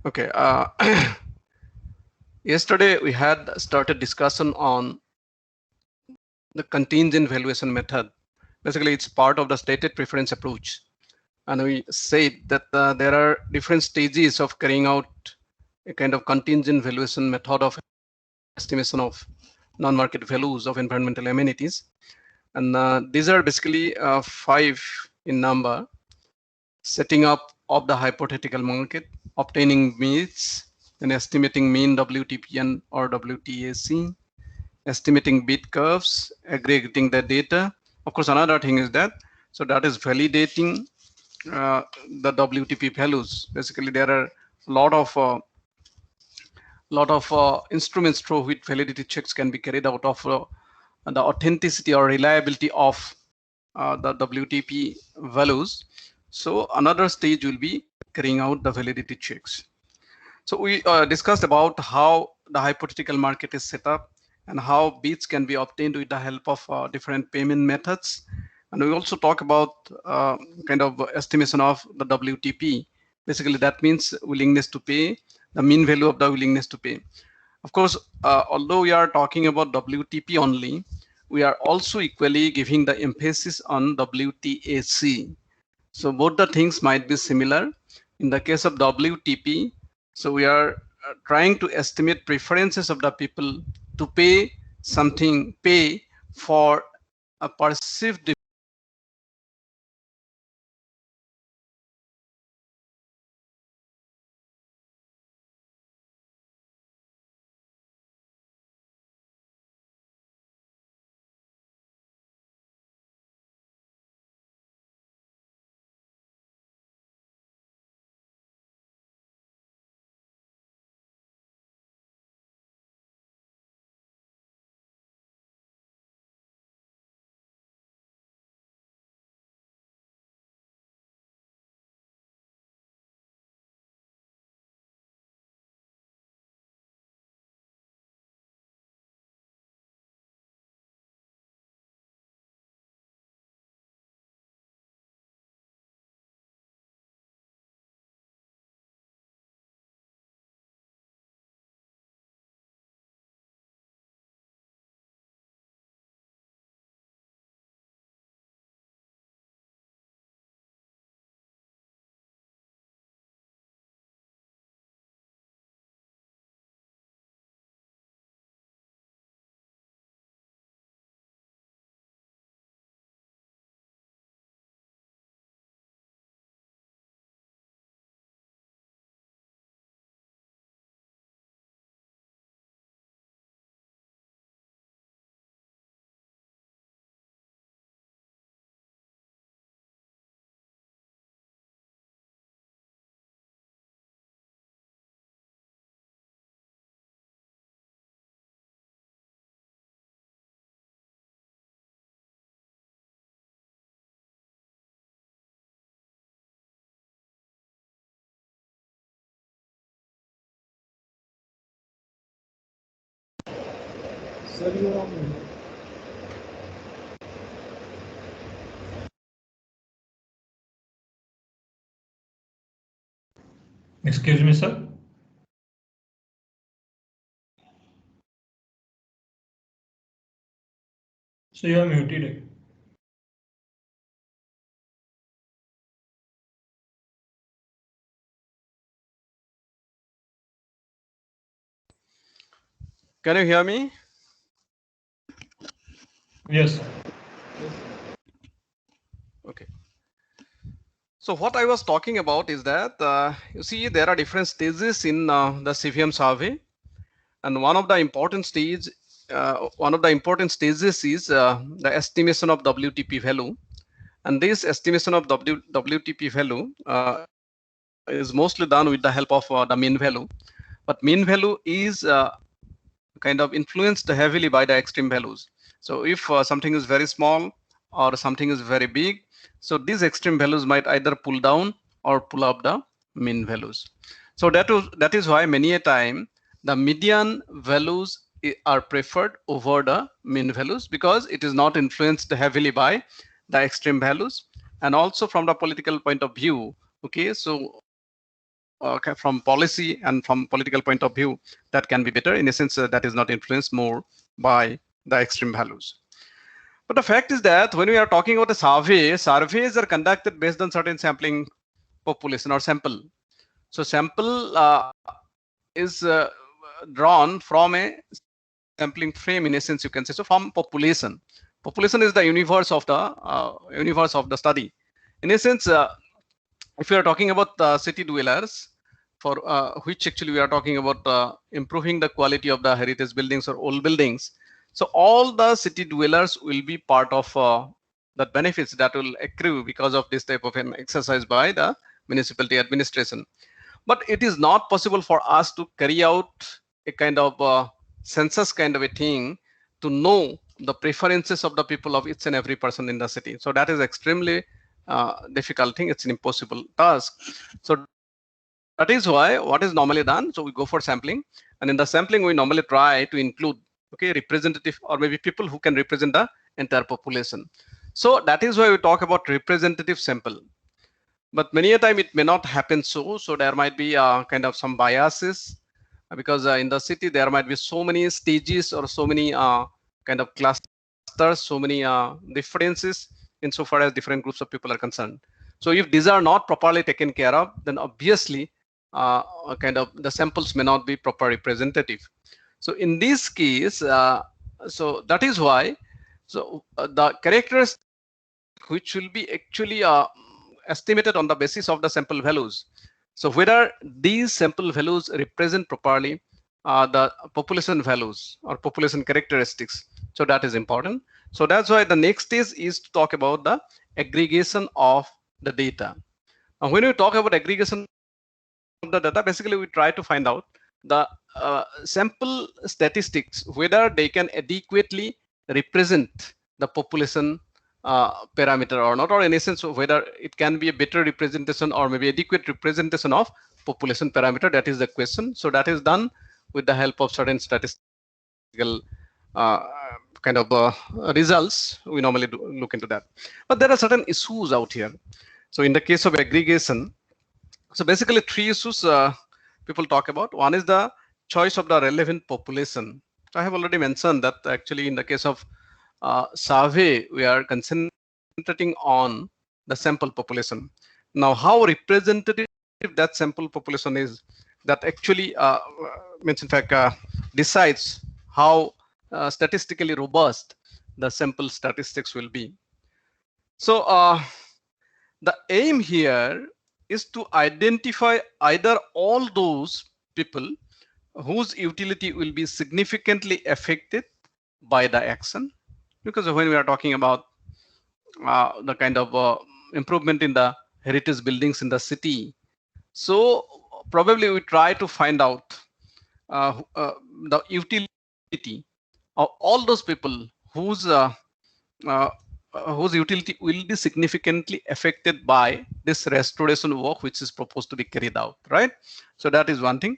Okay. Yesterday we had started discussion on the contingent valuation method. Basically, it's part of the stated preference approach, and we said that there are different stages of carrying out a kind of contingent valuation method of estimation of non-market values of environmental amenities, and these are basically five in number: setting up of the hypothetical market, obtaining means, and estimating mean WTPN or WTAC, estimating bid curves, aggregating the data. Of course, another thing is that, so that is validating the WTP values. Basically, there are a lot of instruments through which validity checks can be carried out of the authenticity or reliability of the WTP values. So another stage will be carrying out the validity checks. So we discussed about how the hypothetical market is set up and how bids can be obtained with the help of different payment methods. And we also talk about kind of estimation of the WTP. Basically, that means willingness to pay, the mean value of the willingness to pay. Of course, although we are talking about WTP only, we are also equally giving the emphasis on WTAC. So both the things might be similar. In the case of WTP, so we are trying to estimate preferences of the people to pay for a perceived Sir, you are on mute. Excuse me, sir. So you are muted. Can you hear me? Yes. Yes, sir. Okay. So what I was talking about is that you see there are different stages in the CVM survey, and one of the important stages is the estimation of WTP value. And this estimation of WTP value is mostly done with the help of the mean value. But mean value is kind of influenced heavily by the extreme values. So if something is very small or something is very big, so these extreme values might either pull down or pull up the mean values. So that is why many a time the median values are preferred over the mean values, because it is not influenced heavily by the extreme values. And also from the political point of view, okay, so from policy and from political point of view, that can be better. In a sense, that is not influenced more by the extreme values. But the fact is that when we are talking about a survey, surveys are conducted based on certain sampling population or sample. So sample is drawn from a sampling frame, in a sense, you can say. So from population. Population is the universe of the study. In a sense, if we are talking about city dwellers, for which actually we are talking about improving the quality of the heritage buildings or old buildings. So all the city dwellers will be part of the benefits that will accrue because of this type of an exercise by the municipality administration. But it is not possible for us to carry out a kind of census kind of a thing to know the preferences of the people of each and every person in the city. So that is extremely difficult thing. It's an impossible task. So that is why what is normally done. So we go for sampling, and in the sampling we normally try to include representative or maybe people who can represent the entire population. So that is why we talk about representative sample. But many a time it may not happen so. So there might be kind of some biases because in the city there might be so many stages or so many kind of clusters, so many differences insofar as different groups of people are concerned. So if these are not properly taken care of, then obviously kind of the samples may not be proper representative. So in this case, so that is why, so the characteristics which will be actually estimated on the basis of the sample values. So whether these sample values represent properly the population values or population characteristics. So that is important. So that's why the next stage is to talk about the aggregation of the data. Now, when we talk about aggregation of the data, basically we try to find out the sample statistics, whether they can adequately represent the population parameter or not, or in essence whether it can be a better representation or maybe adequate representation of population parameter. That is the question. So that is done with the help of certain statistical kind of results. We normally look into that, but there are certain issues out here. So in the case of aggregation, so basically three issues people talk about. One is the choice of the relevant population. So I have already mentioned that actually in the case of survey, we are concentrating on the sample population. Now, how representative that sample population is, that actually means in fact decides how statistically robust the sample statistics will be. So the aim here is to identify either all those people whose utility will be significantly affected by the action, because when we are talking about the kind of improvement in the heritage buildings in the city, so probably we try to find out the utility of all those people whose utility will be significantly affected by this restoration work which is proposed to be carried out, right? So that is one thing.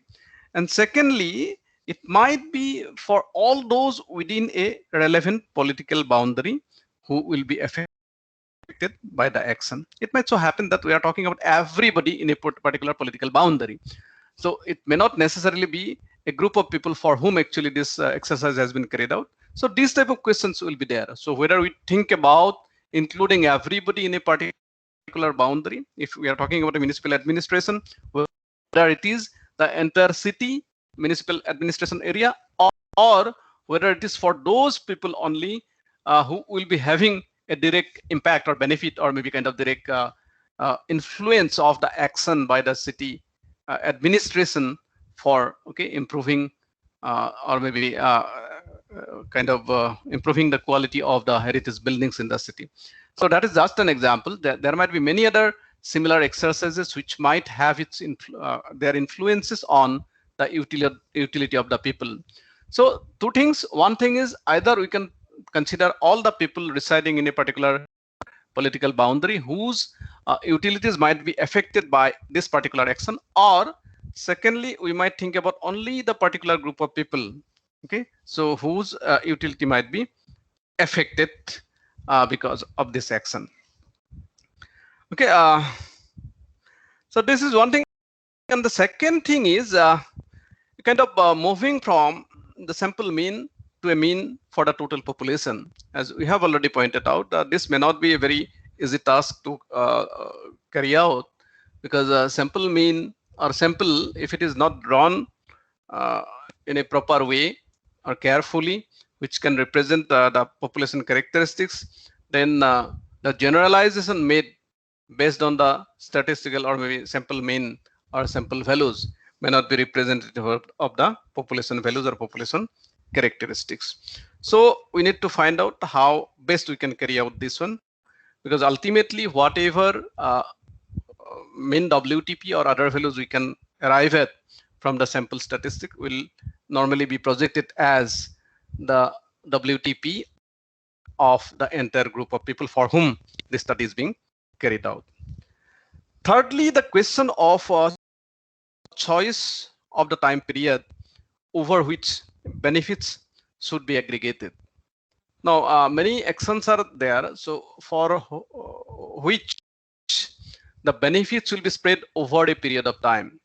And secondly, it might be for all those within a relevant political boundary who will be affected by the action. It might so happen that we are talking about everybody in a particular political boundary. So it may not necessarily be a group of people for whom actually this exercise has been carried out. So these type of questions will be there. So whether we think about including everybody in a particular boundary, if we are talking about a municipal administration, whether it is the entire city municipal administration area, or whether it is for those people only who will be having a direct impact or benefit or maybe kind of direct influence of the action by the city administration for improving or maybe kind of improving the quality of the heritage buildings in the city. So that is just an example. There might be many other similar exercises which might have its their influences on the utility of the people. So two things. One thing is either we can consider all the people residing in a particular political boundary whose utilities might be affected by this particular action, or secondly, we might think about only the particular group of people, so whose utility might be affected because of this action. So this is one thing. And the second thing is kind of moving from the sample mean to a mean for the total population. As we have already pointed out, this may not be a very easy task to carry out, because sample mean or sample, if it is not drawn uh, in a proper way or carefully, which can represent the population characteristics, then the generalization made based on the statistical or maybe sample mean or sample values may not be representative of the population values or population characteristics. So we need to find out how best we can carry out this one, because ultimately whatever mean WTP or other values we can arrive at from the sample statistic will normally be projected as the WTP of the entire group of people for whom the study is being carried out. Thirdly, the question of choice of the time period over which benefits should be aggregated. Now, many actions are there, so for which the benefits will be spread over a period of time.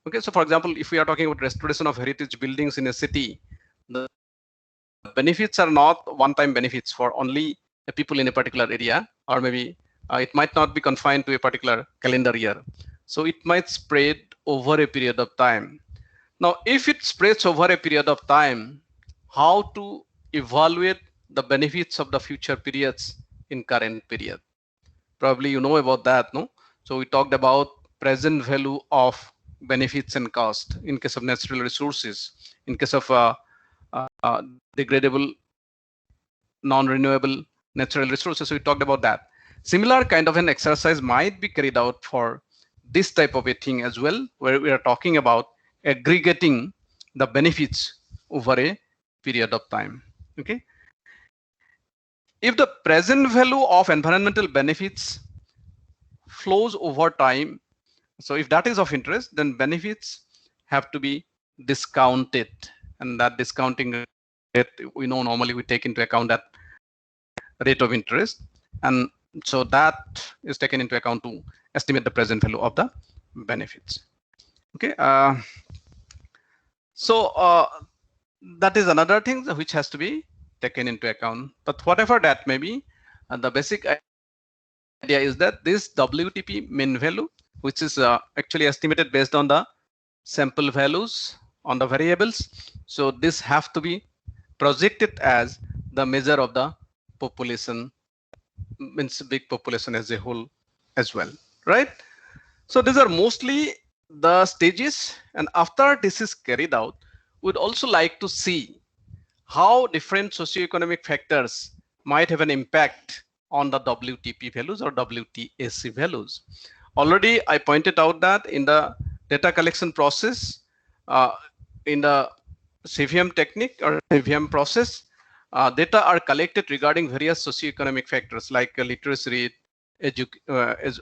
Okay, so for example, if we are talking about restoration of heritage buildings in a city, the benefits are not one-time benefits for only the people in a particular area, or maybe it might not be confined to a particular calendar year. So it might spread over a period of time. Now, if it spreads over a period of time, how to evaluate the benefits of the future periods in current period? Probably you know about that, no? So we talked about present value of benefits and cost in case of natural resources, in case of degradable, non-renewable natural resources. So we talked about that. Similar kind of an exercise might be carried out for this type of a thing as well, where we are talking about aggregating the benefits over a period of time. Okay. If the present value of environmental benefits flows over time, so if that is of interest, then benefits have to be discounted, and that discounting rate, we know normally we take into account that rate of interest, and so that is taken into account to estimate the present value of the benefits. Okay, so that is another thing which has to be taken into account. But whatever that may be, the basic idea is that this WTP mean value, which is actually estimated based on the sample values on the variables, so this have to be projected as the measure of the population, means big population as a whole as well, right? So these are mostly the stages, and after this is carried out, we'd also like to see how different socioeconomic factors might have an impact on the WTP values or WTAC values. Already I pointed out that in the data collection process, in the CVM technique or CVM process, data are collected regarding various socioeconomic factors like literacy rate,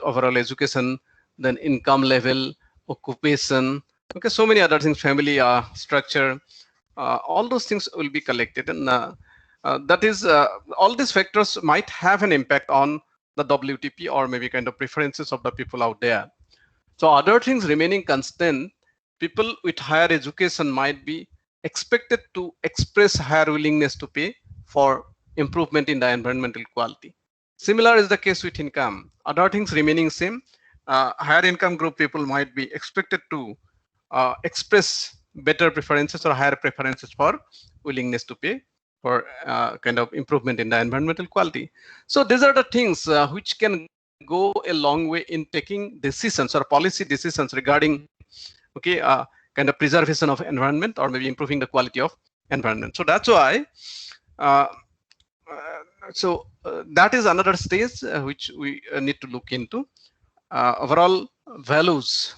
overall education, then income level, occupation, okay, so many other things, family structure, all those things will be collected, and that is all these factors might have an impact on the WTP or maybe kind of preferences of the people out there. So other things remaining constant, people with higher education might be expected to express higher willingness to pay for improvement in the environmental quality. Similar is the case with income. Other things remaining same, higher income group people might be expected to express better preferences or higher preferences for willingness to pay for kind of improvement in the environmental quality. So these are the things which can go a long way in taking decisions or policy decisions regarding, okay, kind of preservation of environment or maybe improving the quality of environment. So that's why that is another stage which we need to look into. Overall values,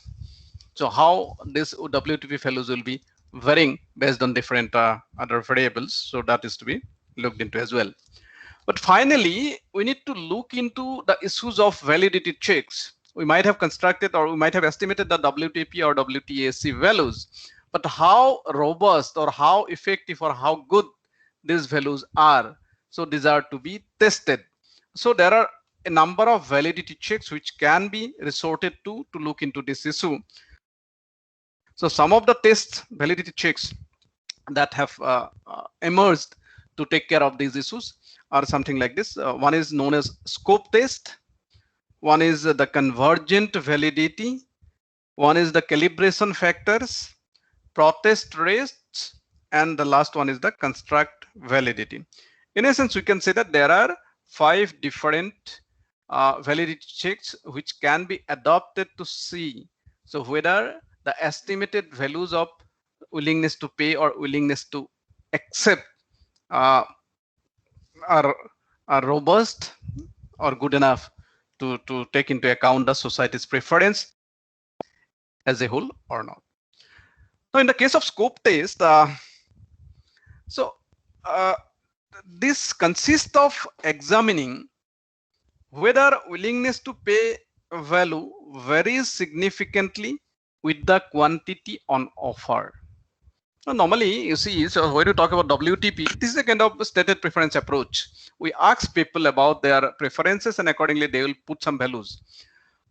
so how this WTP values will be varying based on different other variables, so that is to be looked into as well. But finally, we need to look into the issues of validity checks. We might have constructed or we might have estimated the WTP or WTAC values, but how robust or how effective or how good these values are, so these are to be tested. So there are a number of validity checks which can be resorted to look into this issue. So some of the test validity checks that have emerged to take care of these issues are something like this. One is known as scope test. One is the convergent validity. One is the calibration factors, protest rates, and the last one is the construct validity. In essence, we can say that there are 5 different validity checks which can be adopted to see so whether the estimated values of willingness to pay or willingness to accept are robust or good enough to take into account the society's preference as a whole or not. Now, in the case of scope test, this consists of examining whether willingness to pay value varies significantly with the quantity on offer. Now, normally, you see, so when you talk about WTP, this is a kind of stated preference approach. We ask people about their preferences and accordingly they will put some values.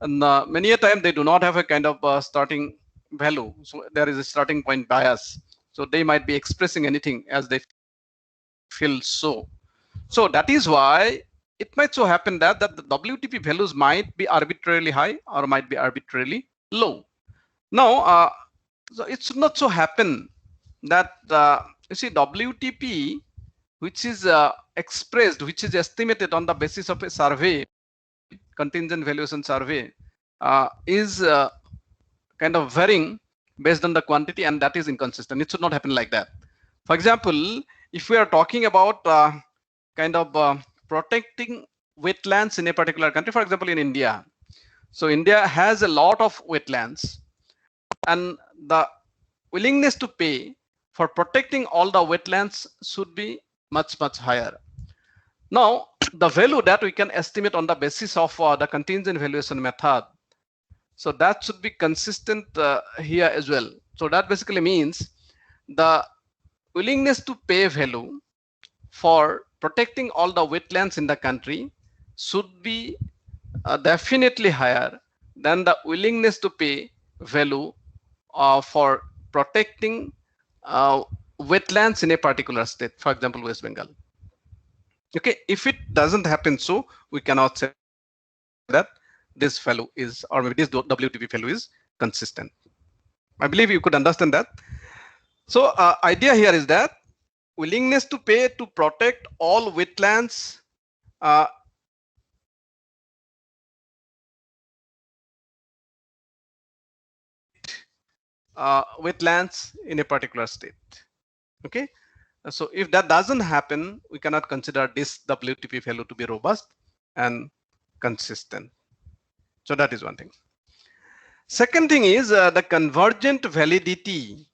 And many a time they do not have a kind of starting value. So there is a starting point bias. So they might be expressing anything as they feel so. So that is why it might so happen that the WTP values might be arbitrarily high or might be arbitrarily low. Now, so it should not so happen that you see WTP, which is expressed, which is estimated on the basis of a survey, contingent valuation survey, is kind of varying based on the quantity, and that is inconsistent. It should not happen like that. For example, if we are talking about protecting wetlands in a particular country, for example, in India. So India has a lot of wetlands, and the willingness to pay for protecting all the wetlands should be much higher. Now, the value that we can estimate on the basis of the contingent valuation method, so that should be consistent here as well. So that basically means the willingness to pay value for protecting all the wetlands in the country should be definitely higher than the willingness to pay value for protecting wetlands in a particular state, for example, West Bengal. Okay, if it doesn't happen, so we cannot say that this value is, or maybe this WTP value is consistent. I believe you could understand that. So idea here is that willingness to pay to protect all wetlands wetlands in a particular state. Okay, so if that doesn't happen, we cannot consider this WTP value to be robust and consistent. So that is one thing. Second thing is the convergent validity.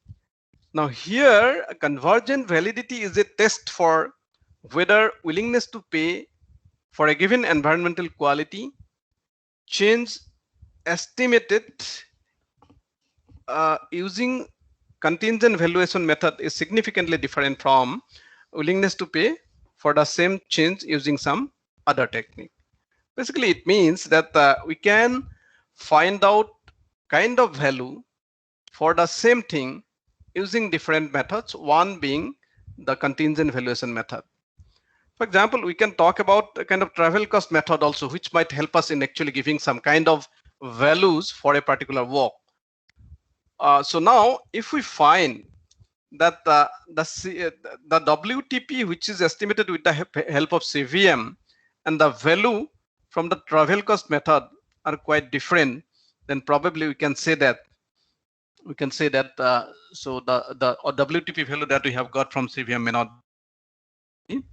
Now here, a convergent validity is a test for whether willingness to pay for a given environmental quality change estimated using contingent valuation method is significantly different from willingness to pay for the same change using some other technique. Basically, it means that we can find out kind of value for the same thing using different methods, one being the contingent valuation method. For example, we can talk about a kind of travel cost method also, which might help us in actually giving some kind of values for a particular walk. So now, if we find that the WTP, which is estimated with the help of CVM, and the value from the travel cost method are quite different, then probably we can say that so the WTP value that we have got from CVM may not be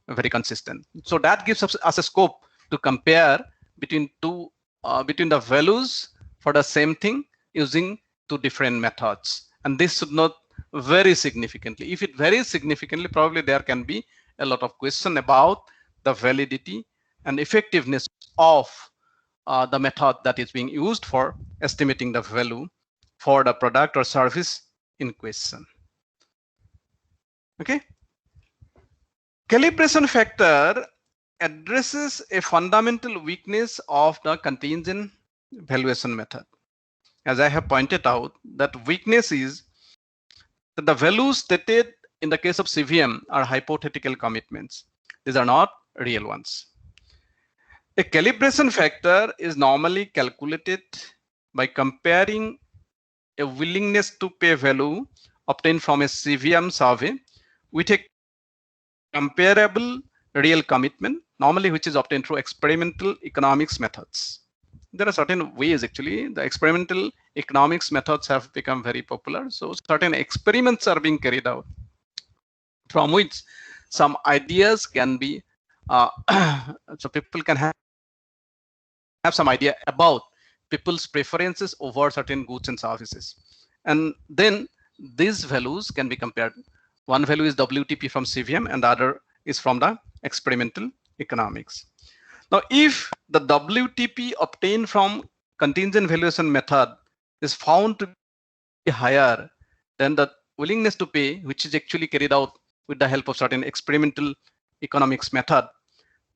very consistent. So that gives us a scope to compare between the values for the same thing using two different methods, and this should not vary significantly. If it varies significantly, probably there can be a lot of question about the validity and effectiveness of the method that is being used for estimating the value for the product or service in question. Okay. Calibration factor addresses a fundamental weakness of the contingent valuation method. as I have pointed out, that weakness is that the values stated in the case of CVM are hypothetical commitments. These are not real ones. A calibration factor is normally calculated by comparing a willingness to pay value obtained from a CVM survey with a comparable real commitment, normally which is obtained through experimental economics methods. There are certain ways, actually, the experimental economics methods have become very popular. So certain experiments are being carried out from which some ideas can be, so people can have some idea about people's preferences over certain goods and services. And then these values can be compared. One value is WTP from CVM and the other is from the experimental economics. Now, if the WTP obtained from contingent valuation method is found to be higher than the willingness to pay, which is actually carried out with the help of certain experimental economics method,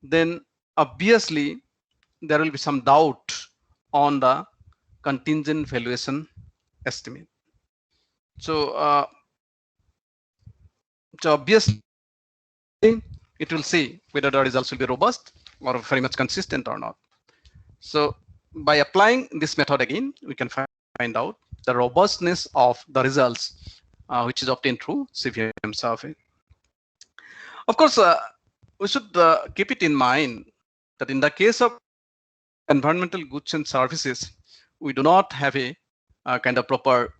then obviously there will be some doubt on the contingent valuation estimate. So, so obviously it will see whether the results will be robust or very much consistent or not. So by applying this method again, we can find out the robustness of the results which is obtained through CVM survey. Of course, we should keep it in mind that in the case of environmental goods and services, we do not have a kind of proper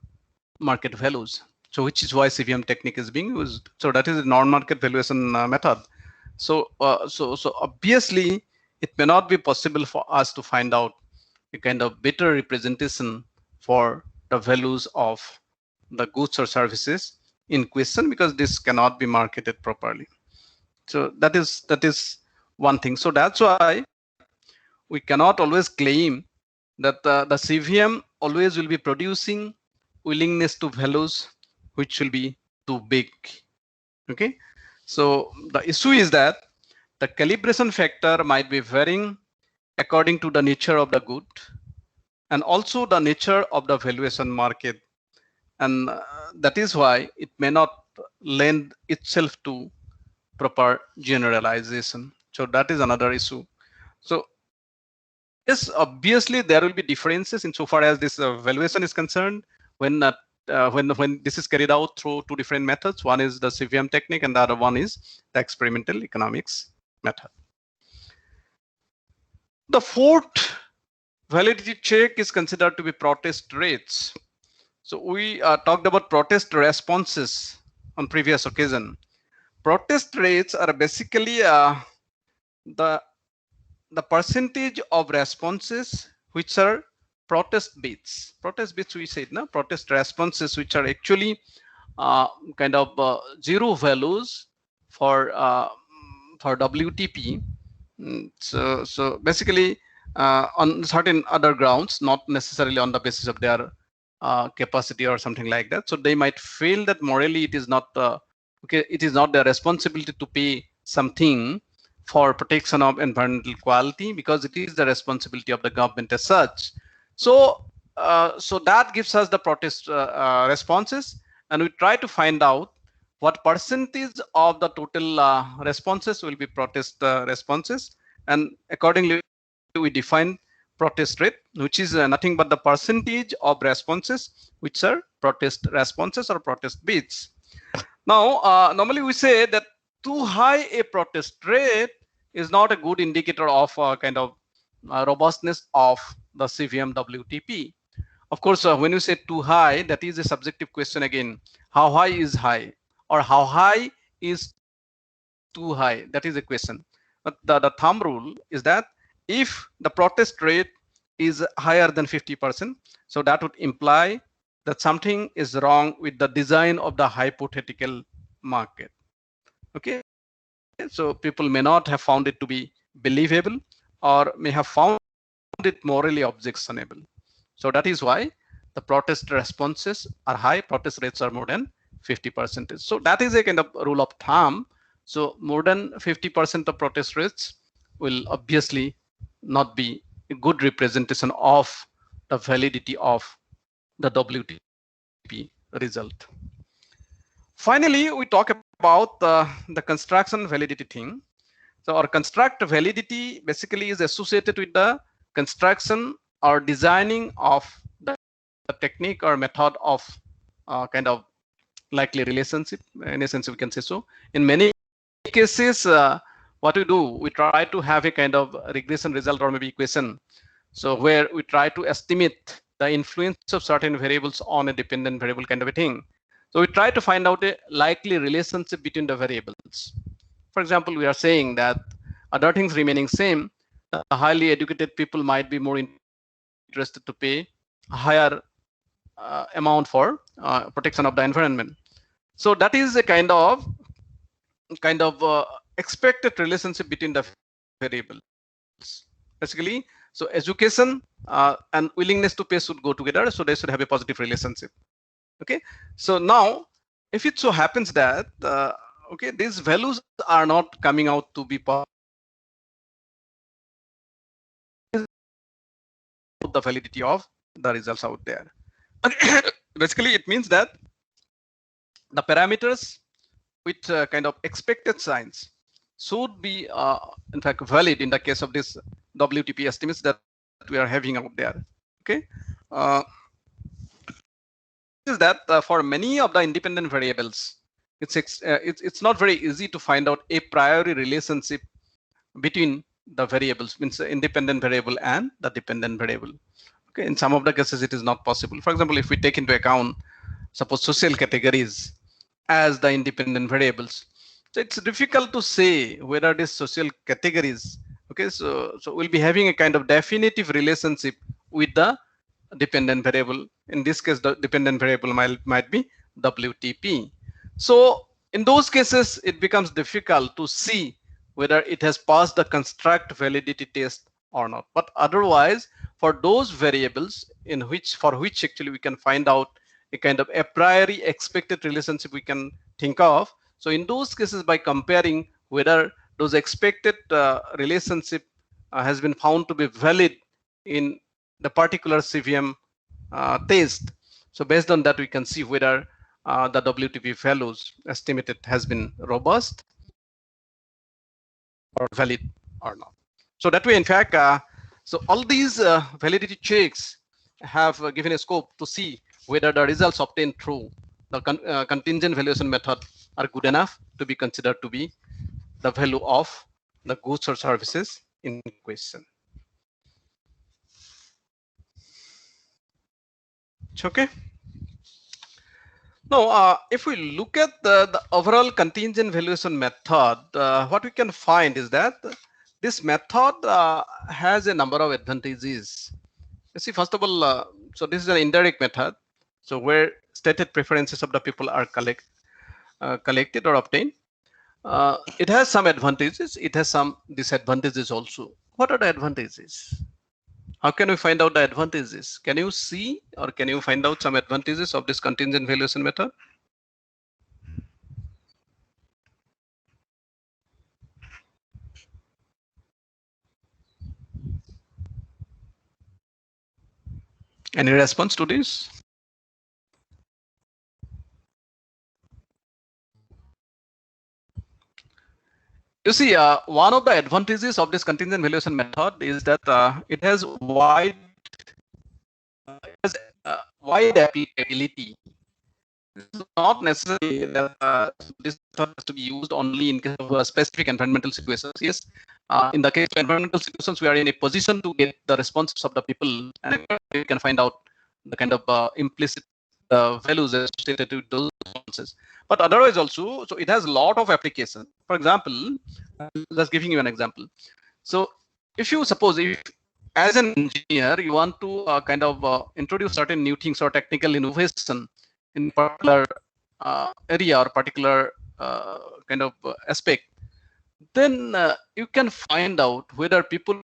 market values. So which is why CVM technique is being used. So that is a non-market valuation method. So, so obviously it may not be possible for us to find out a kind of better representation for the values of the goods or services in question, because this cannot be marketed properly. So that is one thing. So that's why we cannot always claim that the CVM always will be producing willingness to values which will be too big. Okay, so the issue is that the calibration factor might be varying according to the nature of the good and also the nature of the valuation market, and that is why it may not lend itself to proper generalization. So that is another issue. So yes, obviously there will be differences insofar as this valuation is concerned when this is carried out through two different methods. One is the CVM technique and the other one is the experimental economics method. The fourth validity check is considered to be protest rates. So we talked about protest responses on previous occasion. Protest rates are basically the percentage of responses which are protest bits. Protest bits, we said, no? Protest responses which are actually kind of zero values for WTP. So basically on certain other grounds, not necessarily on the basis of their capacity or something like that. So they might feel that morally it is not okay, it is not their responsibility to pay something for protection of environmental quality, because it is the responsibility of the government as such. So so that gives us the protest responses, and we try to find out what percentage of the total responses will be protest responses, and accordingly we define protest rate, which is nothing but the percentage of responses which are protest responses or protest bids. Now normally we say that too high a protest rate is not a good indicator of kind of robustness of the CVM WTP. Of course, when you say too high, that is a subjective question again. How high is high, or how high is too high? That is a question. But the thumb rule is that if the protest rate is higher than 50%, so that would imply that something is wrong with the design of the hypothetical market. Okay, so people may not have found it to be believable or may have found it morally objectionable. So that is why the protest responses are high, protest rates are more than 50%. So that is a kind of rule of thumb. So more than 50% of protest rates will obviously not be a good representation of the validity of the WTP result. Finally, we talk about the construction validity thing. So our construct validity basically is associated with the construction or designing of the technique or method of kind of likely relationship. In a sense, we can say so. In many cases, what we do, we try to have a kind of regression result or maybe equation. So where we try to estimate the influence of certain variables on a dependent variable kind of a thing. So we try to find out a likely relationship between the variables. For example, we are saying that other things remaining same, the highly educated people might be more interested to pay a higher amount for protection of the environment. So that is a kind of expected relationship between the variables. Basically, so education and willingness to pay should go together, so they should have a positive relationship. Okay, so now if it so happens that okay, these values are not coming out to be the validity of the results out there. Basically, it means that the parameters with kind of expected signs should be in fact valid in the case of this WTP estimates that we are having out there. Okay, is that for many of the independent variables, it's not very easy to find out a priori relationship between the variables, means the independent variable and the dependent variable. Okay, in some of the cases it is not possible. For example, if we take into account suppose social categories as the independent variables, so it's difficult to say whether these social categories, okay, so we'll be having a kind of definitive relationship with the dependent variable. In this case, the dependent variable might be WTP. So in those cases, it becomes difficult to see whether it has passed the construct validity test or not. But otherwise, for those variables for which actually we can find out a kind of a priori expected relationship we can think of. So in those cases, by comparing whether those expected relationship has been found to be valid in the particular CVM test. So based on that, we can see whether the WTP values estimated has been robust or valid or not. So that way, in fact, so all these validity checks have given a scope to see whether the results obtained through the contingent valuation method are good enough to be considered to be the value of the goods or services in question. Okay. Now, if we look at the overall contingent valuation method, what we can find is that this method has a number of advantages. You see, first of all, so this is an indirect method, so where stated preferences of the people are collected or obtained. It has some advantages. It has some disadvantages also. What are the advantages? How can we find out the advantages? Can you see or can you find out some advantages of this contingent valuation method? Any response to this? You see, one of the advantages of this contingent valuation method is that it has wide applicability. It's not necessary that this method has to be used only in case of specific environmental situations. Yes, in the case of environmental situations, we are in a position to get the responses of the people, and we can find out the kind of implicit values associated with those responses. But otherwise also, so it has a lot of application. For example, just giving you an example. So if you suppose if as an engineer you want to introduce certain new things or technical innovation in particular area or particular aspect, then you can find out whether people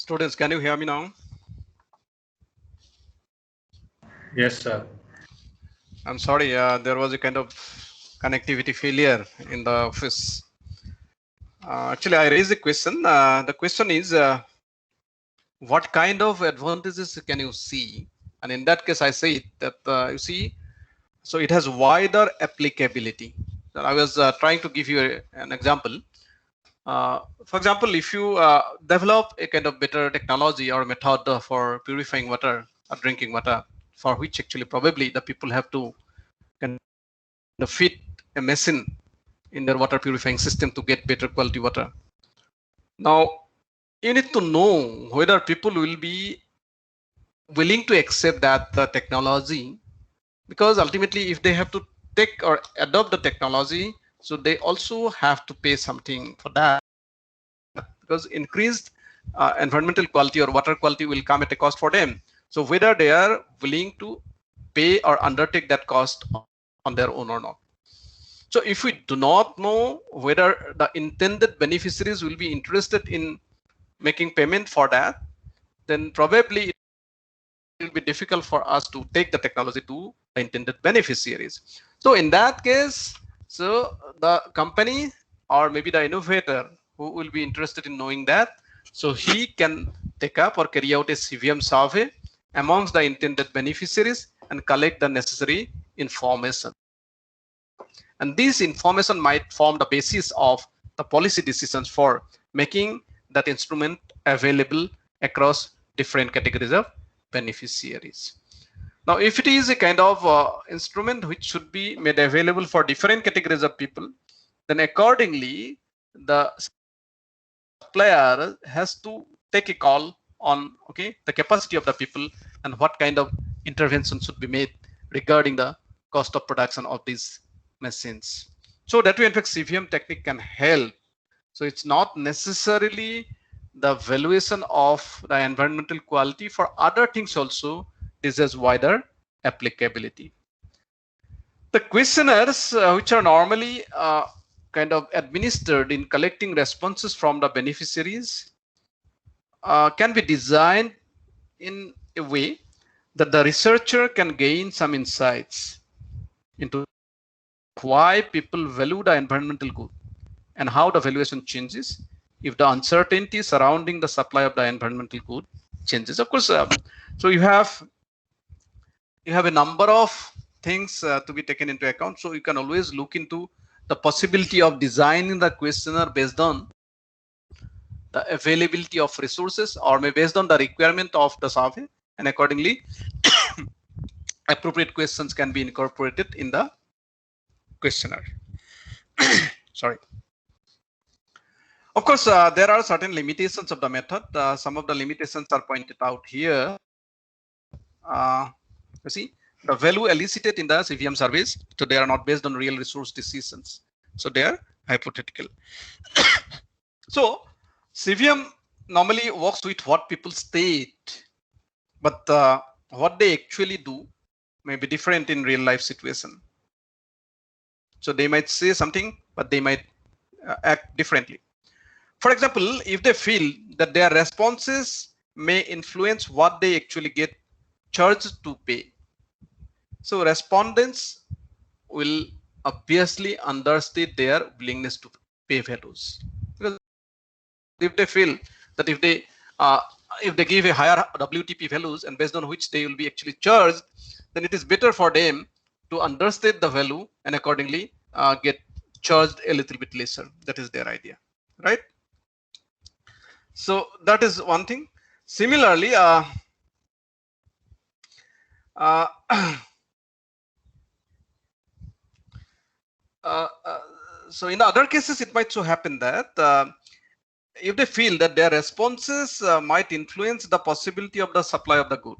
Students, can you hear me now? Yes, sir. I'm sorry, there was a kind of connectivity failure in the office. Actually, I raised a question. The question is, what kind of advantages can you see? And in that case, I say that you see, so it has wider applicability. So I was trying to give you an example. For example, if you develop a kind of better technology or method for purifying water or drinking water, for which actually probably the people have to kind of fit a machine in their water purifying system to get better quality water. Now, you need to know whether people will be willing to accept that the technology, because ultimately if they have to take or adopt the technology, so they also have to pay something for that, because increased environmental quality or water quality will come at a cost for them. So whether they are willing to pay or undertake that cost on their own or not. So if we do not know whether the intended beneficiaries will be interested in making payment for that, then probably it will be difficult for us to take the technology to the intended beneficiaries. So in that case, so the company or maybe the innovator who will be interested in knowing that, so he can take up or carry out a CVM survey amongst the intended beneficiaries and collect the necessary information. And this information might form the basis of the policy decisions for making that instrument available across different categories of beneficiaries. Now, if it is a kind of instrument which should be made available for different categories of people, then accordingly, the supplier has to take a call on the capacity of the people and what kind of intervention should be made regarding the cost of production of these machines. So that way, in fact, CVM technique can help. So it's not necessarily the valuation of the environmental quality. For other things also, this has wider applicability. The questionnaires, which are normally kind of administered in collecting responses from the beneficiaries, can be designed in a way that the researcher can gain some insights into why people value the environmental good and how the valuation changes if the uncertainty surrounding the supply of the environmental good changes. Of course, so you have a number of things to be taken into account. So you can always look into the possibility of designing the questionnaire based on the availability of resources or maybe based on the requirement of the survey, and accordingly appropriate questions can be incorporated in the questionnaire. Sorry. Of course, there are certain limitations of the method. Some of the limitations are pointed out here. You see, the value elicited in the CVM surveys, so they are not based on real resource decisions. So they are hypothetical. So CVM normally works with what people state, but what they actually do may be different in real life situation. So they might say something, but they might act differently. For example, if they feel that their responses may influence what they actually get charged to pay, so respondents will obviously understate their willingness to pay values. Because if they feel that if they give a higher WTP values and based on which they will be actually charged, then it is better for them to understate the value and accordingly get charged a little bit lesser. That is their idea, right? So that is one thing. Similarly, so in other cases, it might so happen that if they feel that their responses might influence the possibility of the supply of the good,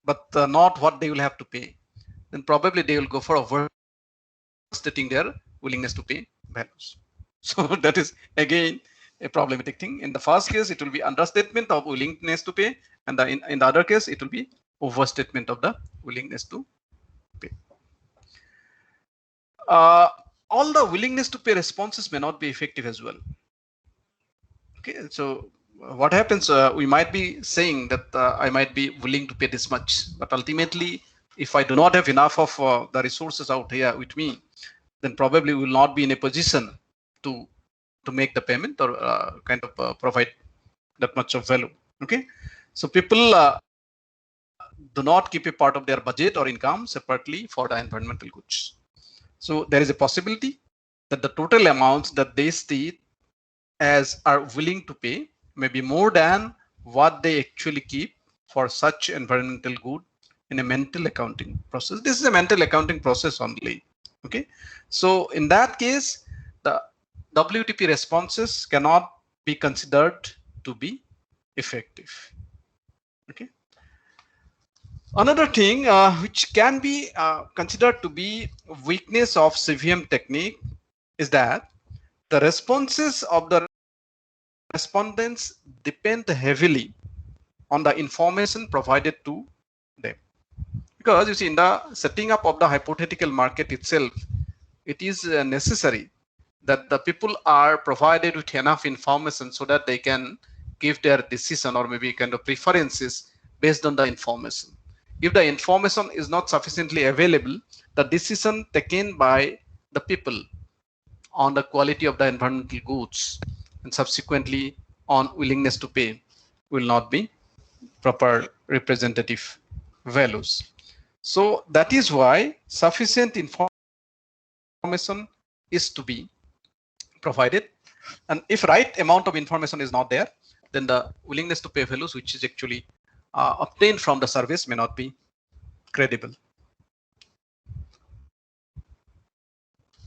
but not what they will have to pay, then probably they will go for overstating their willingness to pay values. So that is again a problematic thing. In the first case, it will be understatement of willingness to pay, and in the other case, it will be overstatement of the willingness to pay. All the willingness to pay responses may not be effective as well. Okay, so what happens, we might be saying that I might be willing to pay this much, but ultimately, if I do not have enough of the resources out here with me, then probably will not be in a position to make the payment or kind of provide that much of value. Okay, so people do not keep a part of their budget or income separately for the environmental goods. So there is a possibility that the total amounts that they state as are willing to pay may be more than what they actually keep for such environmental good in a mental accounting process. This is a mental accounting process only. Okay, so in that case, the WTP responses cannot be considered to be effective. Okay. Another thing which can be considered to be weakness of CVM technique is that the responses of the respondents depend heavily on the information provided to them. Because you see, in the setting up of the hypothetical market itself, it is necessary that the people are provided with enough information so that they can give their decision or maybe kind of preferences based on the information. If the information is not sufficiently available, the decision taken by the people on the quality of the environmental goods and subsequently on willingness to pay will not be proper representative values. So that is why sufficient information is to be provided, and if right amount of information is not there, then the willingness to pay values which is actually obtained from the service may not be credible.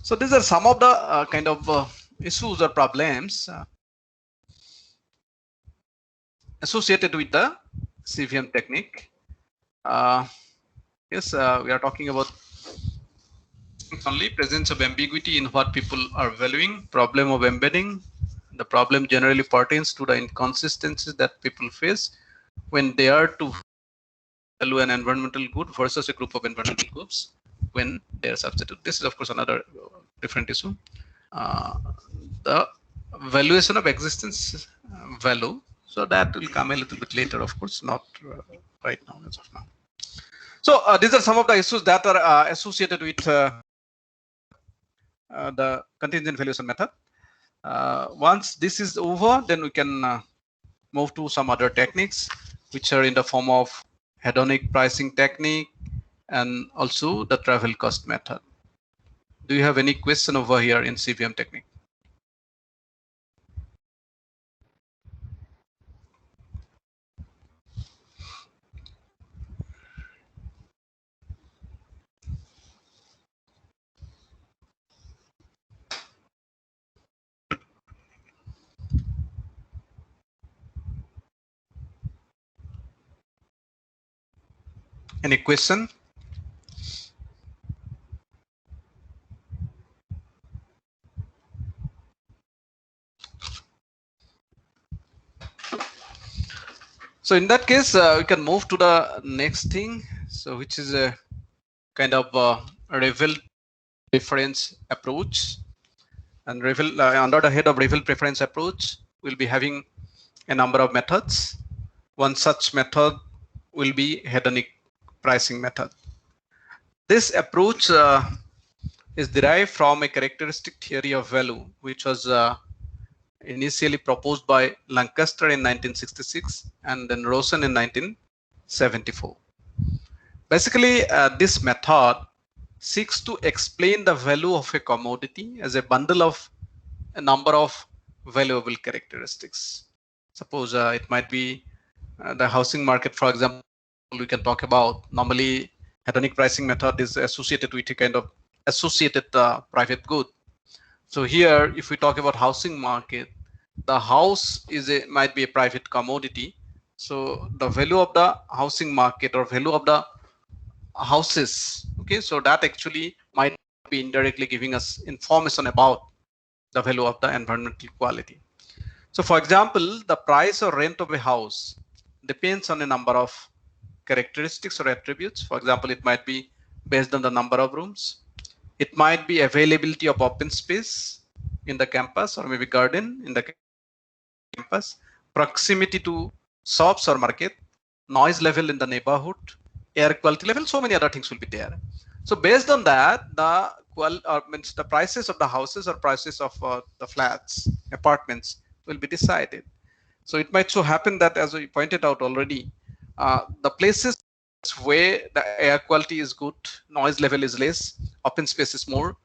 So these are some of the kind of issues or problems associated with the CVM technique. Yes, we are talking about only presence of ambiguity in what people are valuing, problem of embedding. The problem generally pertains to the inconsistencies that people face when they are to value an environmental good versus a group of environmental groups when they are substituted. This is of course another different issue. The valuation of existence value, so that will come a little bit later, of course, not right now as of now. So these are some of the issues that are associated with the contingent valuation method. Once this is over, then we can move to some other techniques which are in the form of hedonic pricing technique and also the travel cost method. Do you have any question over here in CVM technique? Any question? So in that case, we can move to the next thing. So which is a kind of Revel preference approach. And Revel, under the head of Revel preference approach, we'll be having a number of methods. One such method will be hedonic pricing method. This approach is derived from a characteristic theory of value, which was initially proposed by Lancaster in 1966 and then Rosen in 1974. Basically, this method seeks to explain the value of a commodity as a bundle of a number of valuable characteristics. Suppose it might be the housing market, for example, we can talk about. Normally, hedonic pricing method is associated with a kind of associated private good. So here, if we talk about housing market, the house is might be a private commodity. So the value of the housing market or value of the houses, okay, so that actually might be indirectly giving us information about the value of the environmental quality. So for example, the price or rent of a house depends on a number of characteristics or attributes. For example, it might be based on the number of rooms. It might be availability of open space in the campus or maybe garden in the campus, proximity to shops or market, noise level in the neighborhood, air quality level, so many other things will be there. So based on that, means the prices of the houses or prices of the flats, apartments will be decided. So it might so happen that, as we pointed out already, the places where the air quality is good, noise level is less, open space is more,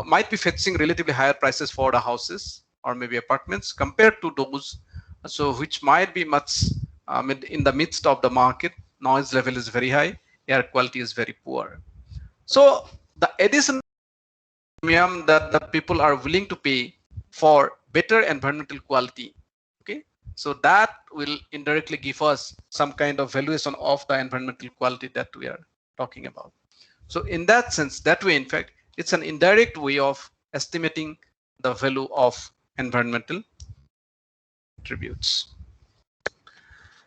might be fetching relatively higher prices for the houses or maybe apartments compared to those so which might be much in the midst of the market, noise level is very high, air quality is very poor. So the additional premium that the people are willing to pay for better environmental quality, okay, so that will indirectly give us some kind of valuation of the environmental quality that we are talking about. So in that sense, that way, in fact, it's an indirect way of estimating the value of environmental attributes.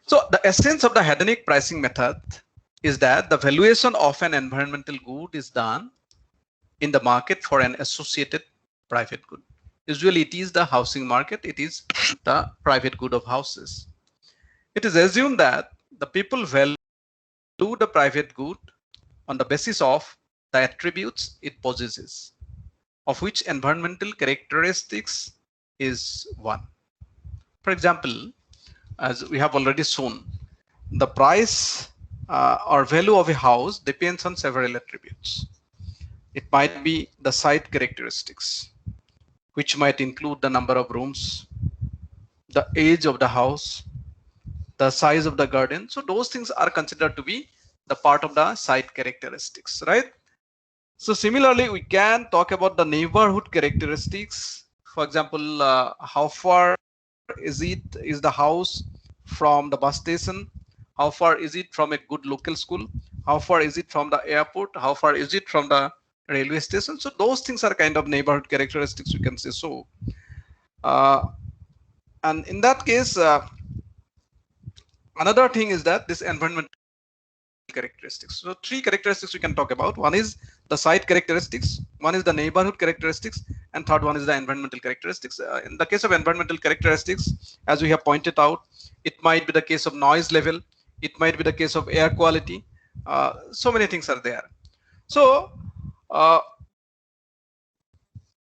So the essence of the hedonic pricing method is that the valuation of an environmental good is done in the market for an associated private good. Usually it is the housing market, it is the private good of houses. It is assumed that the people value the private good on the basis of the attributes it possesses, of which environmental characteristics is one. For example, as we have already shown, the price or value of a house depends on several attributes. It might be the site characteristics, which might include the number of rooms, the age of the house, the size of the garden. So those things are considered to be the part of the site characteristics, right? So similarly, we can talk about the neighborhood characteristics. For example, how far is the house from the bus station? How far is it from a good local school? How far is it from the airport? How far is it from the railway station? So those things are kind of neighborhood characteristics, you can say so. And in that case, another thing is that this environmental characteristics. So three characteristics we can talk about. One is the site characteristics, one is the neighborhood characteristics, and third one is the environmental characteristics. In the case of environmental characteristics, as we have pointed out, it might be the case of noise level, it might be the case of air quality. So many things are there. So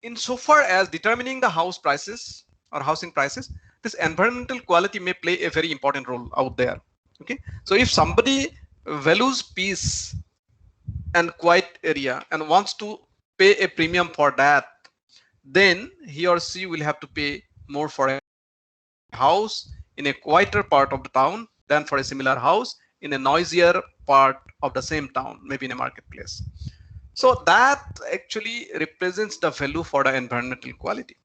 insofar as determining the house prices or housing prices, this environmental quality may play a very important role out there. Okay, so if somebody values peace and quiet area and wants to pay a premium for that, then he or she will have to pay more for a house in a quieter part of the town than for a similar house in a noisier part of the same town, maybe in a marketplace. So that actually represents the value for the environmental quality.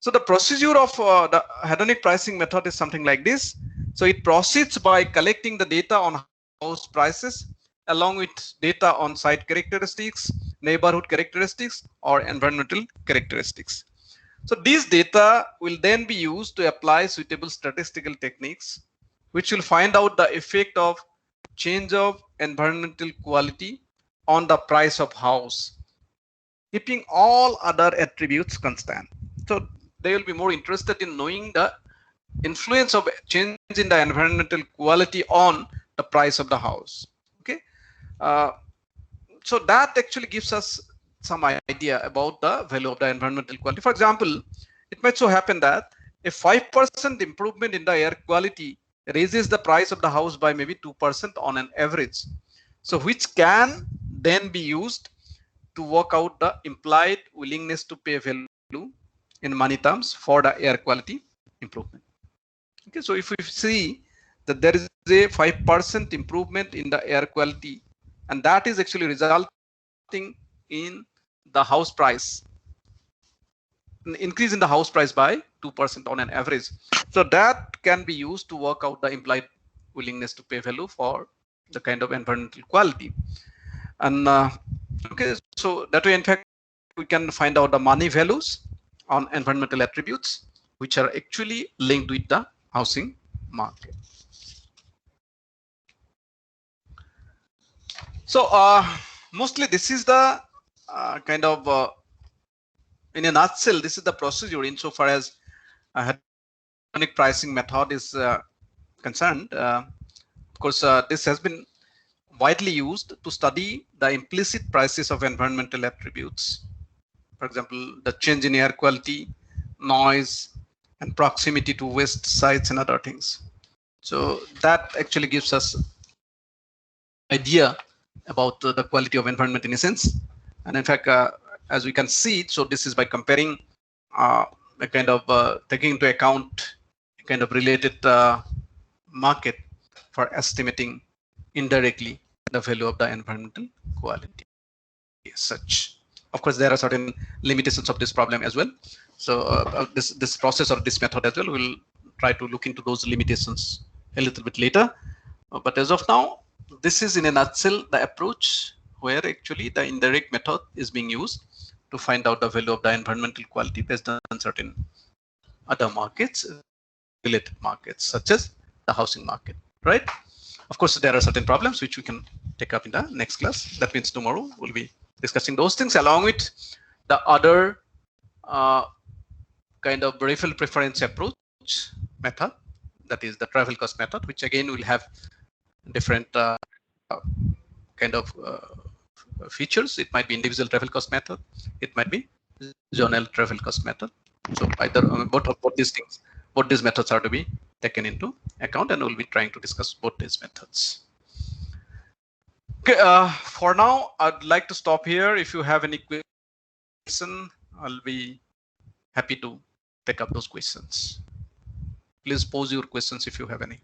So the procedure of the hedonic pricing method is something like this. So it proceeds by collecting the data on house prices along with data on site characteristics, neighborhood characteristics, or environmental characteristics. So these data will then be used to apply suitable statistical techniques, which will find out the effect of change of environmental quality on the price of house, keeping all other attributes constant. So they will be more interested in knowing the influence of change in the environmental quality on the price of the house. Okay, so that actually gives us some idea about the value of the environmental quality. For example, it might so happen that a 5% improvement in the air quality raises the price of the house by maybe 2% on an average. So which can then be used to work out the implied willingness to pay value in money terms for the air quality improvement. Okay, so if we see that there is a 5% improvement in the air quality, and that is actually resulting in the house price, an increase in the house price by 2% on an average. So that can be used to work out the implied willingness to pay value for the kind of environmental quality. And okay, so that way, in fact, we can find out the money values on environmental attributes, which are actually linked with the housing market. So mostly this is the kind of in a nutshell, this is the procedure insofar as dynamic pricing method is concerned, of course, this has been widely used to study the implicit prices of environmental attributes. For example, the change in air quality, noise, and proximity to waste sites and other things. So that actually gives us idea about the quality of environment in a sense. And in fact, as we can see, so this is by comparing a kind of taking into account a kind of related market for estimating indirectly the value of the environmental quality as such. Of course, there are certain limitations of this problem as well. So this process or this method as well, we'll try to look into those limitations a little bit later. But as of now, this is in a nutshell the approach where actually the indirect method is being used to find out the value of the environmental quality based on certain other markets, related markets, such as the housing market, right? Of course, there are certain problems which we can take up in the next class. That means tomorrow we'll be discussing those things along with the other kind of refill preference approach method, that is the travel cost method, which again will have different kind of features. It might be individual travel cost method. It might be zonal travel cost method. So either both these things, both these methods are to be taken into account, and we'll be trying to discuss both these methods. Okay, for now, I'd like to stop here. If you have any question, I'll be happy to take up those questions. Please pose your questions if you have any.